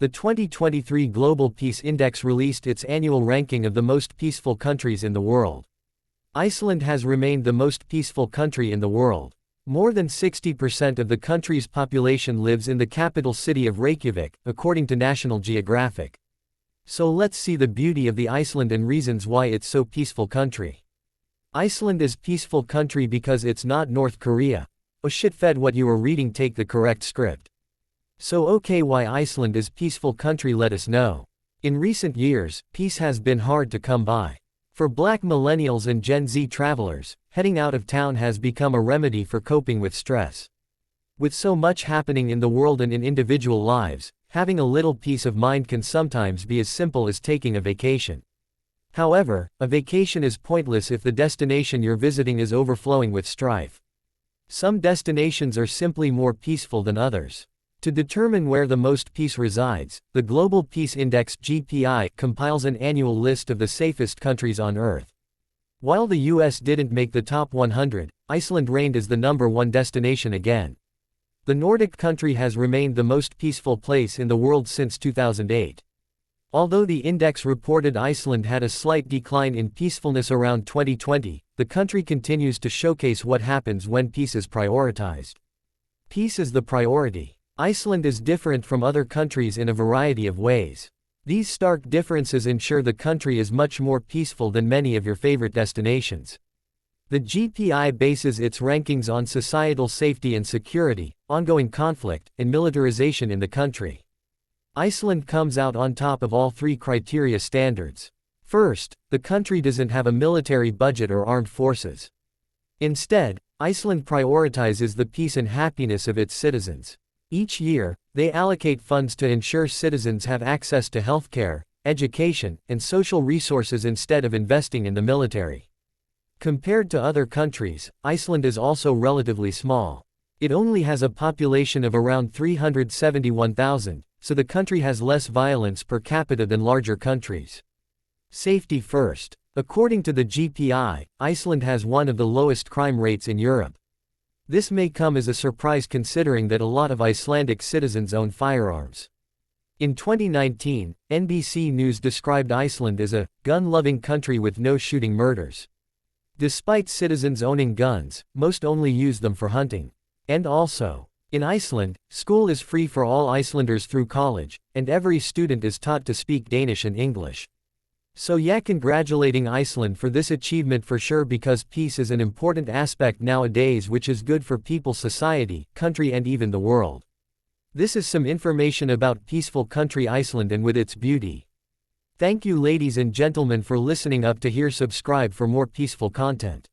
The 2023 Global Peace Index released its annual ranking of the most peaceful countries in the world. Iceland has remained the most peaceful country in the world. More than 60% of the country's population lives in the capital city of Reykjavik, according to National Geographic. So let's see the beauty of the Iceland and reasons why it's so peaceful country. Iceland is peaceful country because it's not North Korea. Oh shit, fed what you were reading, take the correct script. So okay, why Iceland is peaceful country, let us know. In recent years, peace has been hard to come by. For Black millennials and Gen Z travelers, heading out of town has become a remedy for coping with stress. With so much happening in the world and in individual lives, having a little peace of mind can sometimes be as simple as taking a vacation. However, a vacation is pointless if the destination you're visiting is overflowing with strife. Some destinations are simply more peaceful than others. To determine where the most peace resides, the Global Peace Index (GPI) compiles an annual list of the safest countries on Earth. While the US didn't make the top 100, Iceland reigned as the #1 destination again. The Nordic country has remained the most peaceful place in the world since 2008. Although the index reported Iceland had a slight decline in peacefulness around 2020, the country continues to showcase what happens when peace is prioritized. Peace is the priority. Iceland is different from other countries in a variety of ways. These stark differences ensure the country is much more peaceful than many of your favorite destinations. The GPI bases its rankings on societal safety and security, ongoing conflict, and militarization in the country. Iceland comes out on top of all three criteria standards. First, the country doesn't have a military budget or armed forces. Instead, Iceland prioritizes the peace and happiness of its citizens. Each year, they allocate funds to ensure citizens have access to healthcare, education, and social resources instead of investing in the military. Compared to other countries, Iceland is also relatively small. It only has a population of around 371,000, so the country has less violence per capita than larger countries. Safety first. According to the GPI, Iceland has one of the lowest crime rates in Europe. This may come as a surprise considering that a lot of Icelandic citizens own firearms. In 2019, NBC News described Iceland as a gun-loving country with no shooting murders. Despite citizens owning guns, most only use them for hunting. And also, in Iceland, school is free for all Icelanders through college, and every student is taught to speak Danish and English. So yeah, congratulating Iceland for this achievement for sure, because peace is an important aspect nowadays, which is good for people, society, country, and even the world. This is some information about peaceful country Iceland and with its beauty. Thank you ladies and gentlemen for listening up to here. Subscribe for more peaceful content.